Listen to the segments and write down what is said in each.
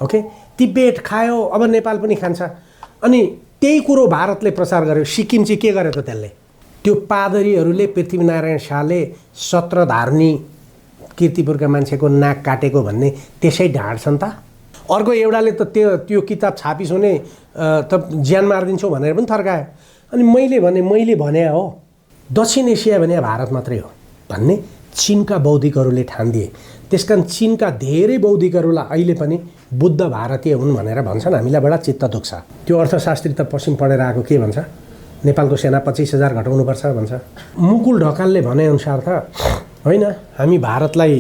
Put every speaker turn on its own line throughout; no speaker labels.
Okay Tibet खायो अब नेपाल पनि खान्छ अनि त्यही कुरो भारतले प्रचार गर्यो सिक्किम चाहिँ के गर्यो त त्यसले त्यो पादरीहरूले पृथ्वीनारायण शाहले 17 धार्नी कीर्तिपुरका मान्छेको नाक काटेको भन्ने त्यसै ढाँड्छन् त अर्को एउटाले त त्यो किताब छापिस हुने त ज्यान मारिदिन्छौ भनेर पनि थर्कायो अनि मैले भने हो दक्षिण एसिया भने भारत मात्रै हो भन्ने चीनका बौद्धिकहरूले ठान्दिए त्यसकारण चीनका धेरै बौद्धिकहरूलाई अहिले पनि बुद्ध भारतीय हुन् भनेर भन्छन् हामीलाई बडा चित्त दुख्छ त्यो अर्थशास्त्री त पश्चिम पढेर आएको के भन्छ नेपालको सेना 25,000 घटाउनुपर्छ भन्छ मुकुल ढकालले भनेअनुसार त होइन हामी भारतलाई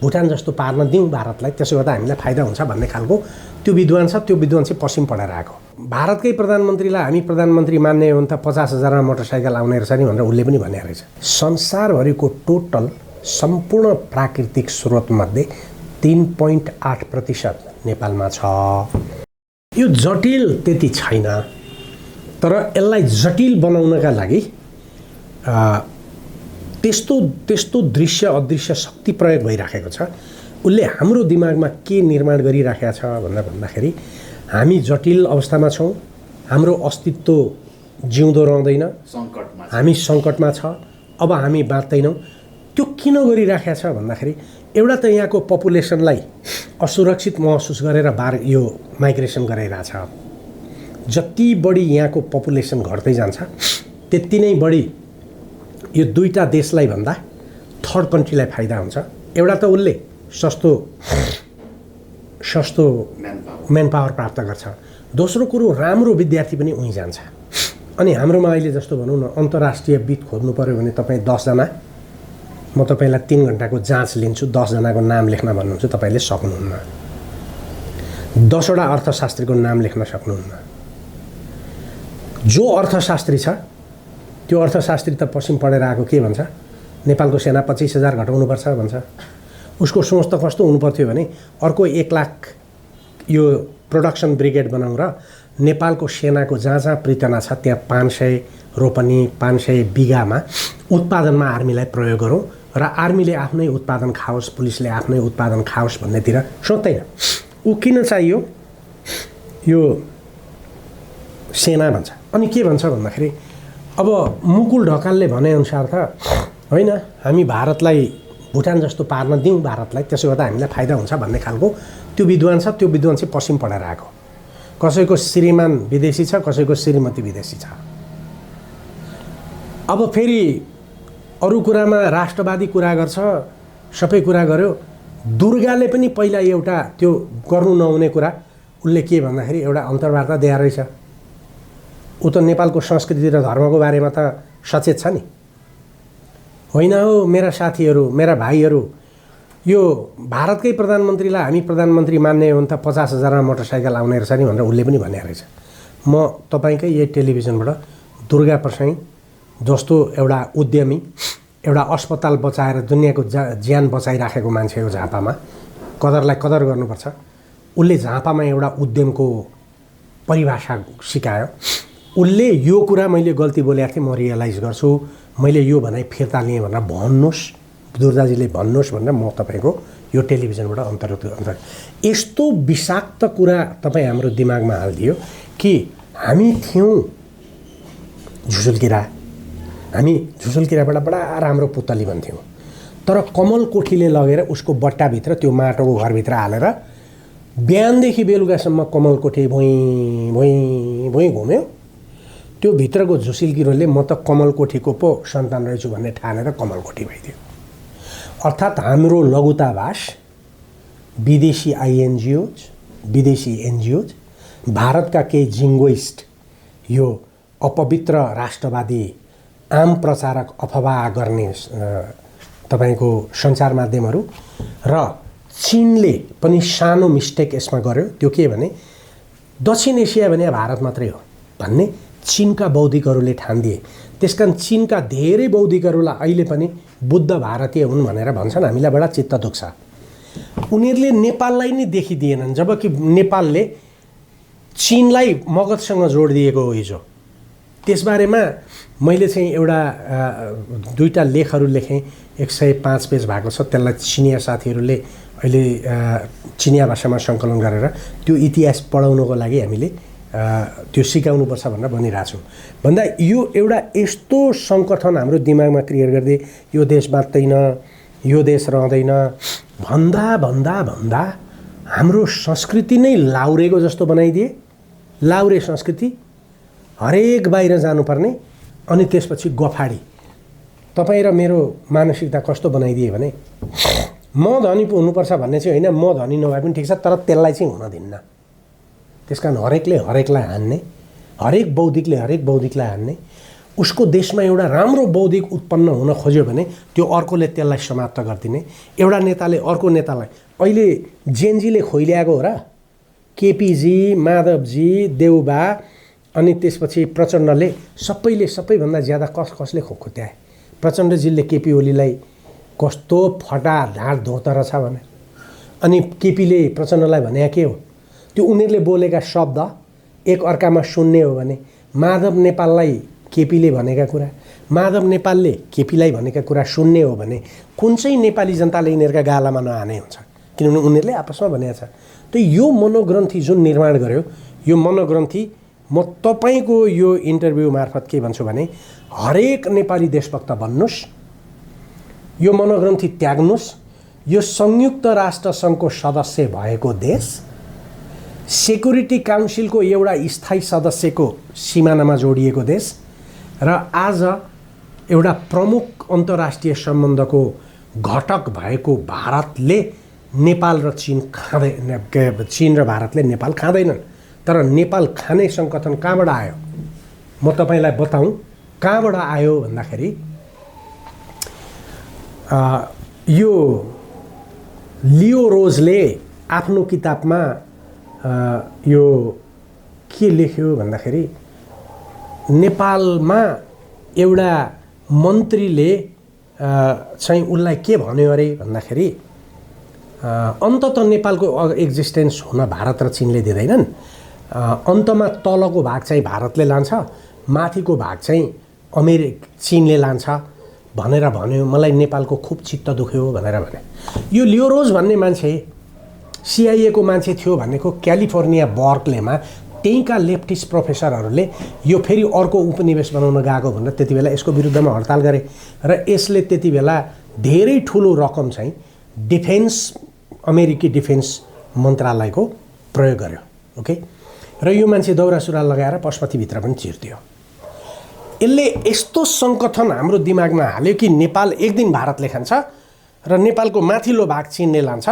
भुटान जस्तो पार्न दिउँ भारतलाई त्यसो गर्दा हामीलाई फाइदा हुन्छ भन्ने खालको त्यो विद्वान छ त्यो विद्वान चाहिँ पश्चिम पढेर आएको भारतकै प्रधानमन्त्रीलाई हामी प्रधानमन्त्री मान्ने हो भने त 50,000 मोटरसाइकल आउने रहेछ नि भनेर उसले पनि भने रहेछ संसारभरिको टोटल सम्पूर्ण प्राकृतिक स्रोतमध्ये 3.8% नेपालमा छ यो जटिल त्यति छैन तर यसलाई जटिल बनाउनका लागि त्यस्तो दृश्य अदृश्य शक्ति प्रयोग भइराखेको छ उसले हाम्रो दिमागमा के निर्माण गरिराखेको छ भनेर भन्दाखेरि हामी जटिल अवस्थामा छौँ हाम्रो अस्तित्व जिउँदो रहँदैन हामी सङ्कटमा छ अब हामी बाँच्दैनौँ त्यो किन गरिराखेको छ भन्दाखेरि एउटा त यहाँको पपुलेसनलाई असुरक्षित महसुस गरेर यो माइग्रेसन गराइरहेछ जति बढी यहाँको पपुलेसन घट्दै जान्छ त्यति नै बढी यो दुईटा देशलाई भन्दा थर्ड कन्ट्रीलाई फाइदा हुन्छ एउटा त उसले सस्तो म्यान पावर प्राप्त गर्छ दोस्रो कुरो राम्रो विद्यार्थी पनि उहीँ जान्छ अनि हाम्रोमा अहिले जस्तो भनौँ न अन्तर्राष्ट्रिय वित्त खोज्नु पर्यो भने तपाईँ 10 जना म तपाईलाई 3 घण्टाको जाँच लिन्छु 10 जनाको नाम लेख्न भन्नुहुन्छ तपाईले सक्नुहुन्न 10 वटा अर्थशास्त्रीको नाम लेख्न सक्नुहुन्न जो अर्थशास्त्री छ त्यो अर्थशास्त्री त पश्चिम पढेर आएको के भन्छ नेपालको सेना 25,000 घटाउनुपर्छ भन्छ उसको सोच त कस्तो हुनु पर्थ्यो भने अर्को 1 लाख यो प्रोडक्सन ब्रिगेड बनाउँ र नेपालको सेनाको जहाँ जहाँ प्रितना छ त्यहाँ 500 रोपनी 500 बिगामा उत्पादनमा आर्मीलाई प्रयोग गरौँ र आर्मीले आफ्नै उत्पादन खाओस् पुलिसले आफ्नै उत्पादन खाओस् भन्नेतिर सोच्दैन उ किन चाहियो यो सेना भन्छ अनि के भन्छ भन्दाखेरि अब मुकुल ढकालले भनेअनुसार त होइन हामी भारतलाई भुटान जस्तो पार्न दिउँ भारतलाई त्यसो गर्दा हामीलाई फाइदा हुन्छ भन्ने खालको त्यो विद्वान छ त्यो विद्वान चाहिँ पश्चिम पढेर आएको कसैको श्रीमान विदेशी छ कसैको श्रीमती विदेशी छ अब फेरि अरू कुरामा राष्ट्रवादी कुरा गर्छ सबै कुरा गर्यो दुर्गाले पनि पहिला एउटा त्यो गर्नु नहुने कुरा उसले के भन्दाखेरि एउटा अन्तर्वार्ता दिएर रहेछ उ त नेपालको संस्कृति र धर्मको बारेमा त सचेत छ नि होइन हो मेरा साथीहरू मेरा भाइहरू यो भारतकै प्रधानमन्त्रीलाई हामी प्रधानमन्त्री मान्ने हो भने त 50,000 मोटरसाइकल आउने रहेछ नि भनेर उसले पनि भने रहेछ म तपाईकै यही टेलिभिजनबाट दुर्गा प्रसाई जस्तो एउटा उद्यमी एउटा अस्पताल बचाएर दुनियाँको ज्यान बचाइराखेको मान्छे हो झापामा कदरलाई कदर गर्नुपर्छ उसले झापामा एउटा उद्यमको परिभाषा सिकायो उसले यो कुरा मैले गल्ती बोलेको थिएँ म रियलाइज गर्छु मैले यो भनाइ फिर्ता लिएँ भनेर भन्नुहोस् दुर्गाजीले भन्नुहोस् भनेर म तपाईको यो टेलिभिजनबाट अन्तर यस्तो विषाक्त कुरा तपाईँ हाम्रो दिमागमा हालिदियो कि हामी थियौँ झुसुल्किरा हामी झुसुल्किराबाट बडा राम्रो पुतली भन्थ्यौँ तर कमल कोठीले लगेर उसको बट्टाभित्र त्यो माटोको घरभित्र हालेर बिहानदेखि बेलुकासम्म कमल कोठी भुइँ घुम्यो त्यो भित्रको झुसुल्किरोले म त कमल कोठीको पो सन्तान रहेछु भन्ने ठानेर कमल कोठी भइदियो अर्थात् हाम्रो लघुतावास विदेशी आइएनजिओज विदेशी एनजिओज भारतका केही जिङ्गोइस्ट यो अपवित्र राष्ट्रवादी आम प्रचारक अफवाह गर्ने तपाईको सञ्चार माध्यमहरू र चीनले पनि सानो मिस्टेक यसमा गर्यो त्यो के भने दक्षिण एसिया भने भारत मात्रै हो भन्ने चीनका बौद्धिकहरूले ठान्दिए त्यसकारण चीनका धेरै बौद्धिकहरूलाई अहिले पनि बुद्ध भारतीय हुन् भनेर भन्छन् हामीलाई बडा चित्त दुख्छ उनीहरूले नेपाललाई नै देखिदिएनन् जबकि नेपालले चीनलाई मगधसँग जोडिदिएको हो हिजो त्यसबारेमा मैले चाहिँ एउटा दुईटा लेखहरू लेखेँ 105 पेज भएको छ त्यसलाई चिनिया साथीहरूले अहिले चिनिया भाषामा सङ्कलन गरेर त्यो इतिहास पढाउनको लागि हामीले त्यो सिकाउनुपर्छ भनेर भनिरहेको छु। भन्दा यो एउटा यस्तो सङ्गठन हाम्रो दिमागमा क्रिएट गरिदिए यो देश बाँच्दैन, यो देश रहँदैन भन्दा भन्दा भन्दा हाम्रो संस्कृति नै लाउरेको जस्तो बनाइदिए। लाउरे संस्कृति, हरेक बाहिर जानुपर्ने, अनि त्यसपछि गफाडी। तपाईँ र मेरो मानसिकता कस्तो बनाइदिए भने म धनी पो हुनुपर्छ भन्ने चाहिँ होइन, म धनी नभए पनि ठिक छ, तर त्यसलाई चाहिँ हुन दिन्न। त्यस कारण हरेकले हरेकलाई हान्ने, हरेक बौद्धिकलाई हान्ने। उसको देशमा एउटा राम्रो बौद्धिक उत्पन्न हुन खोज्यो भने त्यो अर्कोले त्यसलाई समाप्त गरिदिने। एउटा नेताले अर्को नेतालाई, अहिले जेनजीले खोइल्याएको हो र, केपीजी, माधवजी, देउबा, अनि त्यसपछि प्रचण्डले सबैले सबैभन्दा ज्यादा कसले खोक्याए। प्रचण्डजीले केपी ओलीलाई कस्तो फटा ढाड धोता रहेछ भने, अनि केपीले प्रचण्डलाई भने के हो, त्यो उनीहरूले बोलेका शब्द एक अर्कामा सुन्ने हो भने माधव नेपाललाई केपीले भनेका कुरा, माधव नेपालले केपीलाई भनेका कुरा सुन्ने हो भने कुन चाहिँ नेपाली जनताले यिनीहरूका गालामा नहाने हुन्छ, किनभने उनीहरूले आपसमा भनेको छ। त यो मनोग्रन्थि जुन निर्माण गर्यो, यो मनोग्रन्थि म तपाईँको यो इन्टरभ्यू मार्फत के भन्छु भने हरेक नेपाली देशभक्त बन्नुहोस्, यो मनोग्रन्थि त्याग्नुहोस्। यो संयुक्त राष्ट्र सङ्घको सदस्य भएको देश, सेक्युरिटी काउन्सिलको एउटा स्थायी सदस्यको सिमानामा जोडिएको देश र आज एउटा प्रमुख अन्तर्राष्ट्रिय सम्बन्धको घटक भएको भारतले नेपाल र चीन खाँदैन। चीन र भारतले नेपाल खाँदैनन्, तर नेपाल खाने सङ्गठन कहाँबाट आयो म तपाईँलाई बताउँ। कहाँबाट आयो भन्दाखेरि यो लियो रोजले आफ्नो किताबमा यो के लेख्यो भन्दाखेरि नेपालमा एउटा मन्त्रीले चाहिँ उसलाई के भन्यो अरे भन्दाखेरि अन्ततः नेपालको एक्जिस्टेन्स हुन भारत र चीनले दिँदैनन्, अन्तमा तलको भाग चाहिँ भारतले लान्छ, माथिको भाग चाहिँ चीनले लान्छ भनेर भन्यो। मलाई नेपालको खुब चित्त दुख्यो भनेर भने। यो लियो रोज भन्ने मान्छे CIA को मान्छे थियो भनेको क्यालिफोर्निया बर्कलेमा त्यहीँका लेफ्टिस्ट प्रोफेसरहरूले यो फेरि अर्को उपनिवेश बनाउन गएको भनेर त्यति बेला यसको विरुद्धमा हडताल गरे र यसले त्यति बेला धेरै ठुलो रकम चाहिँ अमेरिकी डिफेन्स मन्त्रालयको प्रयोग गर्यो। ओके, र यो मान्छे दौरा सुरुवाल लगाएर पशुपतिभित्र पनि चिर्दियो। यसले यस्तो सङ्गठन हाम्रो दिमागमा हाल्यो कि नेपाल एक दिन भारतले खान्छ र नेपालको माथिल्लो भाग चीनले लान्छ,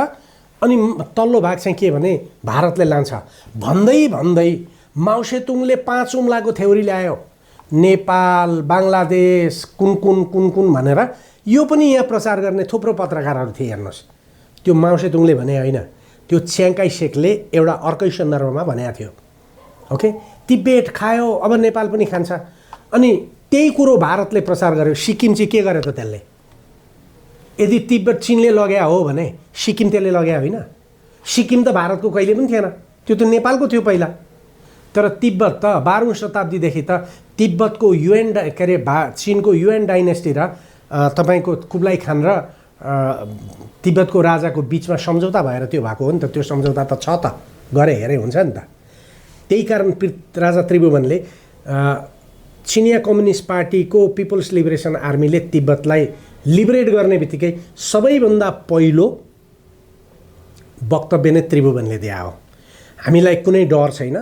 अनि तल्लो भाग चाहिँ के भने भारतले लान्छ भन्दै भन्दै माओसेतुङले 5 उम्लाको थ्योरी ल्यायो। नेपाल, बङ्गलादेश, कुन भनेर यो पनि यहाँ प्रचार गर्ने थुप्रो पत्रकारहरू थिए। हेर्नुहोस्, त्यो माओसेतुङले भने होइन, त्यो च्याङ्काई सेकले एउटा अर्कै सन्दर्भमा भनेको थियो। ओके, तिब्बत खायो, अब नेपाल पनि खान्छ। अनि त्यही कुरो भारतले प्रचार गर्यो। सिक्किम चाहिँ के गर्यो त त्यसले? यदि तिब्बत चीनले लग्या हो भने सिक्किम त्यसले लग्या होइन। सिक्किम त भारतको कहिले पनि थिएन, त्यो त नेपालको थियो पहिला। तर तिब्बत त 12औं शताब्दीदेखि त तिब्बतको चीनको युएन डाइनेस्टी र तपाईँको कुब्लाई खान र तिब्बतको राजाको बिचमा सम्झौता भएर त्यो भएको हो नि त। त्यो सम्झौता त छ त, गरे हेरे हुन्छ नि त। त्यही कारण राजा त्रिभुवनले चिनिया कम्युनिस्ट पार्टीको पिपल्स लिबरेसन आर्मीले तिब्बतलाई लिबरेट गर्ने बित्तिकै सबैभन्दा पहिलो वक्तव्य नै त्रिभुवनले दिए हो। हामीलाई कुनै डर छैन,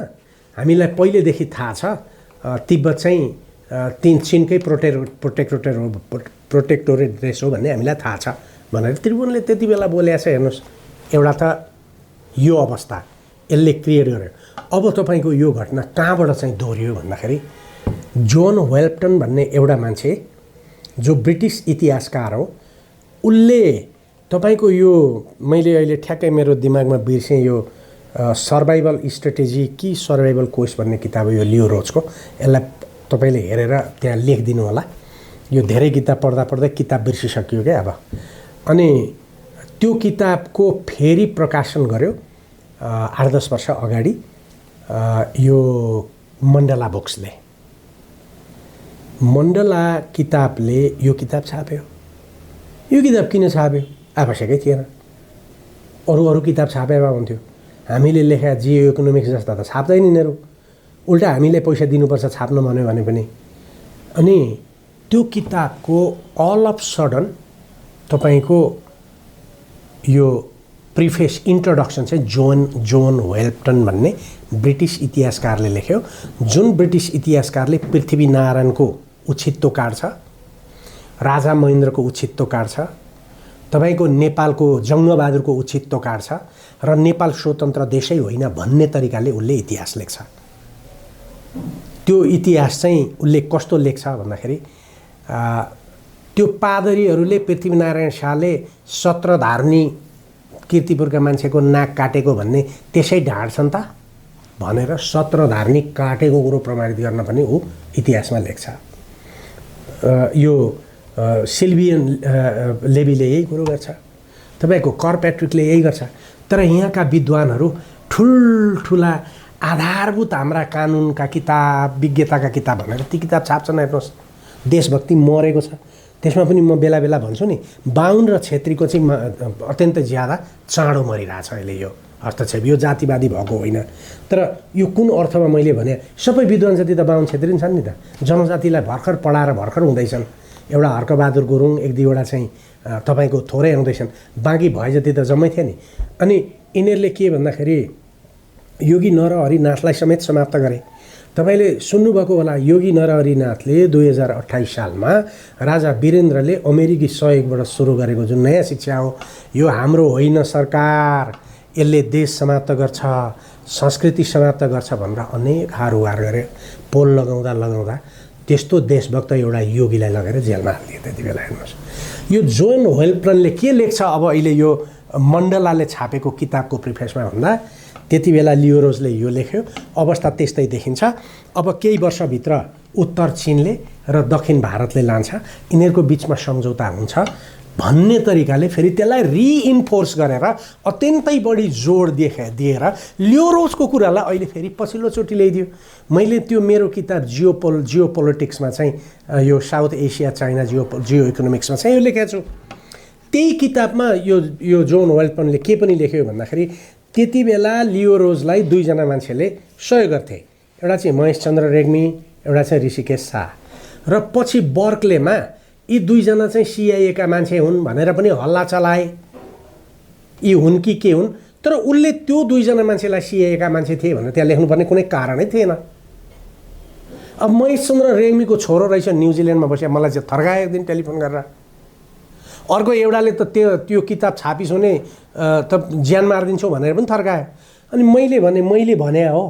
हामीलाई पहिलेदेखि थाहा छ तिब्बत चाहिँ चीनकै प्रोटेक्टोरेट देश हो भन्ने हामीलाई थाहा छ भनेर त्रिभुवनले त्यति बेला बोलेको छ। हेर्नुहोस्, एउटा त यो अवस्था यसले क्रिएट गर्यो। अब तपाईँको यो घटना कहाँबाट चाहिँ दोहोरियो भन्दाखेरि जोन वेल्प्टन भन्ने एउटा मान्छे जो ब्रिटिस इतिहासकार हो, उसले तपाईँको यो मैले अहिले ठ्याक्कै मेरो दिमागमा बिर्सेँ, यो सर्भाइभल स्ट्रेटेजी कि सर्भाइभल कोर्स भन्ने किताब हो यो लियो रोजको। यसलाई तपाईँले हेरेर त्यहाँ लेखिदिनु होला। यो धेरै किताब पढ्दा पढ्दै किताब बिर्सिसकियो क्या अब। अनि त्यो किताबको फेरि प्रकाशन गर्यो 8-10 वर्ष अगाडि यो मण्डला बुक्सले। मण्डला किताबले यो किताब छाप्यो। यो किताब किन छाप्यो? आवश्यकै थिएन। अरू किताब छापेमा हुन्थ्यो। हामीले लेखा जियो इकोनोमिक्स जस्ता त छाप्दैन यिनीहरू, उल्टा हामीले पैसा दिनुपर्छ छाप्न भन्यो भने पनि। अनि त्यो किताबको अल अफ सडन तपाईँको यो प्रिफेस इन्ट्रोडक्सन चाहिँ जोन वेल्प्टन भन्ने ब्रिटिस इतिहासकारले लेख्यो, जुन ब्रिटिस इतिहासकारले पृथ्वीनारायणको उछित्तो काट्छ, राजा महेन्द्रको उछित्तो काट्छ, तपाईँको नेपालको जङ्गबहादुरको उछित्तो काट्छ र नेपाल स्वतन्त्र देशै होइन भन्ने तरिकाले उसले इतिहास लेख्छ। त्यो इतिहास चाहिँ उसले कस्तो लेख्छ भन्दाखेरि त्यो पादरीहरूले पृथ्वीनारायण शाहले 17 धार्नी कीर्तिपुरका मान्छेको नाक काटेको भन्ने त्यसै ढाँट्छन् त भनेर 17 धार्नी काटेको कुरो प्रमाणित गर्न पनि ऊ इतिहासमा लेख्छ। यो सिल्भियन लेबीले यही कुरो गर्छ, तपाईँको कर्पेट्रिकले यही गर्छ। तर यहाँका विद्वानहरू ठुल्ठुला आधारभूत हाम्रा कानुनका किताब, विज्ञताका किताब भनेर ती किताब छाप्छन्। हेर्नुहोस्, देशभक्ति मरेको छ। त्यसमा पनि म बेला बेला भन्छु नि, बाहुन र छेत्रीको चाहिँ अत्यन्तै ज्यादा चाँडो मरिरहेछ अहिले यो हस्तक्षेप। यो जातिवादी भएको होइन, तर यो कुन अर्थमा मैले भने सबै विद्वान जति त बाहुन छेत्री छन् नि त, जनजातिलाई भर्खर पढाएर भर्खर हुँदैछन्। एउटा हर्कबहादुर गुरुङ, एक दुईवटा चाहिँ तपाईँको थोरै आउँदैछन्, बाँकी भए जति त जम्मै थियो नि। अनि यिनीहरूले के भन्दाखेरि योगी नरहरिनाथलाई समेत समाप्त गरे। तपाईँले सुन्नुभएको होला, योगी नरहरिनाथले 2028 सालमा राजा वीरेन्द्रले अमेरिकी सहयोगबाट सुरु गरेको जुन नयाँ शिक्षा हो, यो हाम्रो होइन सरकार, यसले देश समाप्त गर्छ, संस्कृति समाप्त गर्छ भनेर अनेक हारुहार गरे। पोल लगाउँदा त्यस्तो देशभक्त एउटा योगीलाई लगेर जेलमा हालिदियो त्यति बेला। हेर्नुहोस्, यो जोन वेल्प्टनले के लेख्छ अब अहिले यो मण्डलाले छापेको किताबको प्रिफेसमा भन्दा त्यति बेला लियोरोजले यो लेख्यो। अवस्था त्यस्तै देखिन्छ। अब केही वर्षभित्र उत्तर चिनले र दक्षिण भारतले लान्छ, यिनीहरूको बिचमा सम्झौता हुन्छ भन्ने तरिकाले फेरि त्यसलाई रिइन्फोर्स गरेर अत्यन्तै बढी जोड दिएर लियोरोजको कुरालाई अहिले फेरि पछिल्लोचोटि ल्याइदियो। मैले त्यो मेरो किताब जियो पोलिटिक्समा चाहिँ यो साउथ एसिया चाइना जियो इकोनोमिक्समा चाहिँ यो लेखेको छु। त्यही किताबमा यो जोन वेल्प्टनले के पनि लेख्यो भन्दाखेरि त्यति बेला लियोरोजलाई दुईजना मान्छेले सहयोग गर्थे। एउटा चाहिँ महेशचन्द्र रेग्मी, एउटा चाहिँ ऋषिकेश शाह। र पछि बर्कलेमा यी दुईजना चाहिँ सिआइएका मान्छे हुन् भनेर पनि हल्ला चलाए, यी हुन् कि के हुन्। तर उसले त्यो दुईजना मान्छेलाई सिआइएका मान्छे थिए भनेर त्यहाँ लेख्नुपर्ने कुनै कारणै थिएन। अब महेशचन्द्र रेग्मीको छोरो रहेछ न्युजिल्यान्डमा बसे, मलाई चाहिँ थर्कायो एक दिन टेलिफोन गरेर। अर्को एउटाले त त्यो किताब छापिस भने त ज्यान मारिदिन्छौ भनेर पनि थर्कायो। अनि मैले भने हो,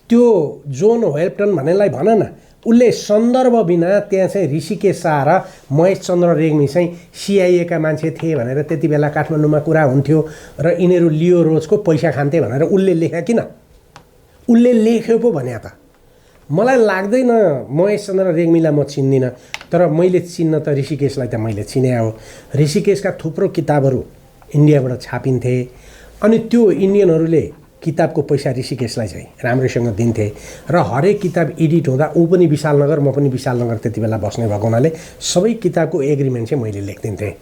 त्यो जोन वेल्प्टन भन्नेलाई भन न, उसले सन्दर्भ बिना त्यहाँ चाहिँ ऋषिकेश शाह र महेशचन्द्र रेग्मी चाहिँ सिआइएका मान्छे थिए भनेर त्यति बेला काठमाडौँमा कुरा हुन्थ्यो र यिनीहरू लियोरोजको पैसा खान्थे भनेर उसले लेख्या किन? उसले लेख्यो पो भन्या त। मलाई लाग्दैन महेशचन्द्र रेग्मीलाई म चिन्दिनँ, तर मैले चिन्न त ऋषिकेशलाई त मैले चिने हो। ऋषिकेशका थुप्रो किताबहरू इन्डियाबाट छापिन्थे, अनि त्यो इन्डियनहरूले किताबको पैसा ऋषिकेशलाई चाहिँ राम्रैसँग दिन्थे र हरेक किताब एडिट हुँदा ऊ पनि विशालनगर, म पनि विशालनगर त्यति बेला बस्ने भएको हुनाले सबै किताबको एग्रिमेन्ट चाहिँ मैले लेखिदिन्थेँ।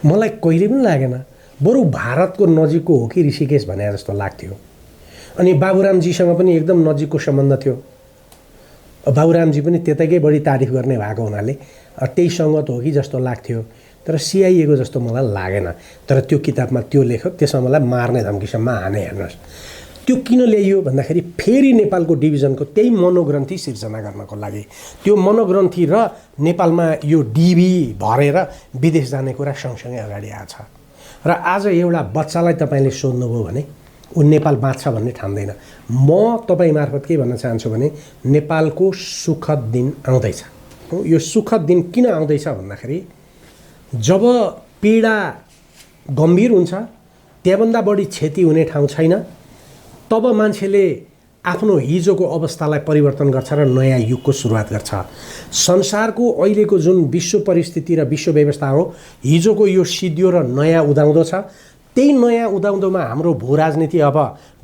मलाई कहिले पनि लागेन, बरु भारतको नजिकको हो कि ऋषिकेश भने जस्तो लाग्थ्यो। अनि बाबुरामजीसँग पनि एकदम नजिकको सम्बन्ध थियो। बाबुरामजी पनि त्यतैकै बढी तारिफ गर्ने भएको हुनाले त्यही सङ्गत हो कि जस्तो लाग्थ्यो। तर सिआइएको जस्तो मलाई लागेन। तर त्यो किताबमा त्यो लेखक त्यसमा मलाई मार्ने धम्कीसम्म हाने। हेर्नुहोस्, त्यो किन ल्याइयो भन्दाखेरि फेरि नेपालको डिभिजनको त्यही मनोग्रन्थी सिर्जना गर्नको लागि। त्यो मनोग्रन्थी र नेपालमा यो डिबी भरेर विदेश जाने कुरा सँगसँगै अगाडि आएछ। र आज एउटा बच्चालाई तपाईँले सोध्नुभयो भने ऊ नेपाल बाँच्छ भन्ने ठान्दैन। म तपाईँ मार्फत के भन्न चाहन्छु भने नेपालको सुखद दिन आउँदैछ। यो सुखद दिन किन आउँदैछ भन्दाखेरि जब पीडा गम्भीर हुन्छ, त्यहाँभन्दा बढी क्षति हुने ठाउँ छैन, तब मान्छेले आफ्नो हिजोको अवस्थालाई परिवर्तन गर्छ र नयाँ युगको सुरुवात गर्छ। संसारको अहिलेको जुन विश्व परिस्थिति र विश्व व्यवस्था हो, हिजोको यो सिद्धियो र नयाँ उदाउँदो छ। त्यही नयाँ उदाउँदोमा हाम्रो भू राजनीति अब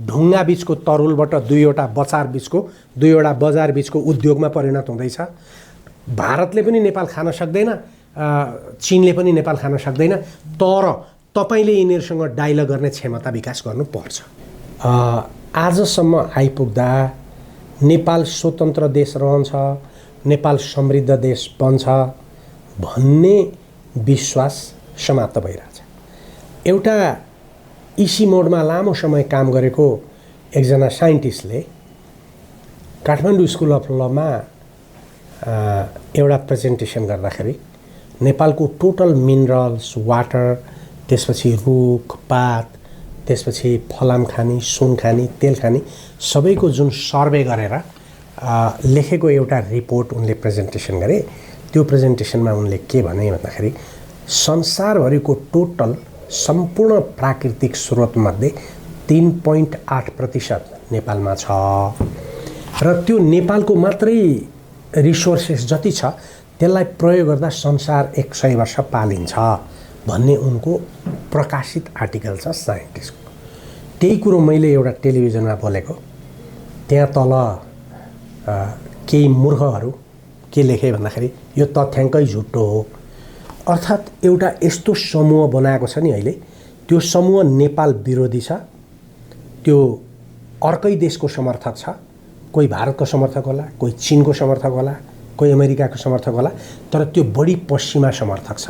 ढुङ्गा बिचको तरुलबाट दुईवटा बजार बिचको उद्योगमा परिणत हुँदैछ। भारतले पनि नेपाल खान सक्दैन, चीनले पनि नेपाल खान सक्दैन। तर तपाईले यिनीहरूसँग डायलग गर्ने क्षमता विकास गर्नुपर्छ। आजसम्म आइपुग्दा नेपाल स्वतन्त्र देश रहन्छ, नेपाल समृद्ध देश बन्छ भन्ने विश्वास समाप्त भइरहेछ। एउटा इसी मोडमा लामो समय काम गरेको एकजना साइन्टिस्टले काठमाडौँ स्कुल अफ लमा एउटा प्रेजेन्टेसन गर्दाखेरि नेपालको टोटल मिनरल्स, वाटर, त्यसपछि रुख पात, त्यसपछि फलाम खानी, सुन खानी, तेल खानी सबैको जुन सर्वे गरेर लेखेको एउटा रिपोर्ट उनले प्रेजेन्टेसन गरे। त्यो प्रेजेन्टेसनमा उनले के भने भन्दाखेरि संसारभरिको टोटल सम्पूर्ण प्राकृतिक स्रोतमध्ये 3.8% नेपालमा छ र त्यो नेपालको मात्रै रिसोर्सेस जति छ त्यसलाई प्रयोग गर्दा संसार 100 वर्ष पालिन्छ भन्ने उनको प्रकाशित आर्टिकल छ साइन्टिस्टको। त्यही कुरो मैले एउटा टेलिभिजनमा बोलेको, त्यहाँ तल केही मूर्खहरू के लेखे भन्दाखेरि यो तथ्याङ्कै झुटो हो। अर्थात् एउटा यस्तो समूह बनाएको छ नि अहिले, त्यो समूह नेपाल विरोधी छ, त्यो अर्कै देशको समर्थक छ, कोही भारतको समर्थक होला, कोही चीनको समर्थक होला, कोही अमेरिकाको समर्थक होला, तर त्यो बढी पश्चिमा समर्थक छ।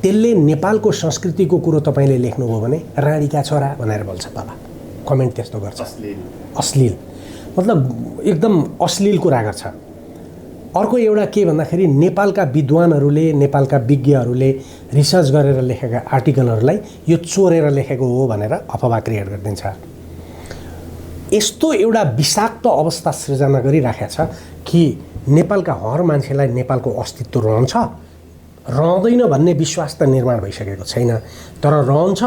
त्यसले नेपालको संस्कृतिको कुरो तपाईले लेख्नुभयो भने रानीका छोरा भनेर बोल्छ तल, कमेन्ट त्यस्तो गर्छ, अश्लील मतलब एकदम अश्लील कुरा गर्छ। अर्को एउटा के भन्दाखेरि नेपालका विद्वानहरूले, नेपालका विज्ञहरूले रिसर्च गरेर लेखेका आर्टिकलहरूलाई यो चोरेर लेखेको हो भनेर अफवाह क्रिएट गरिदिन्छ। यस्तो एउटा विषाक्त अवस्था सृजना गरिराखेको छ कि नेपालका हर मान्छेलाई नेपालको अस्तित्व रहन्छ रहँदैन भन्ने विश्वास त निर्माण भइसकेको छैन, तर रहन्छ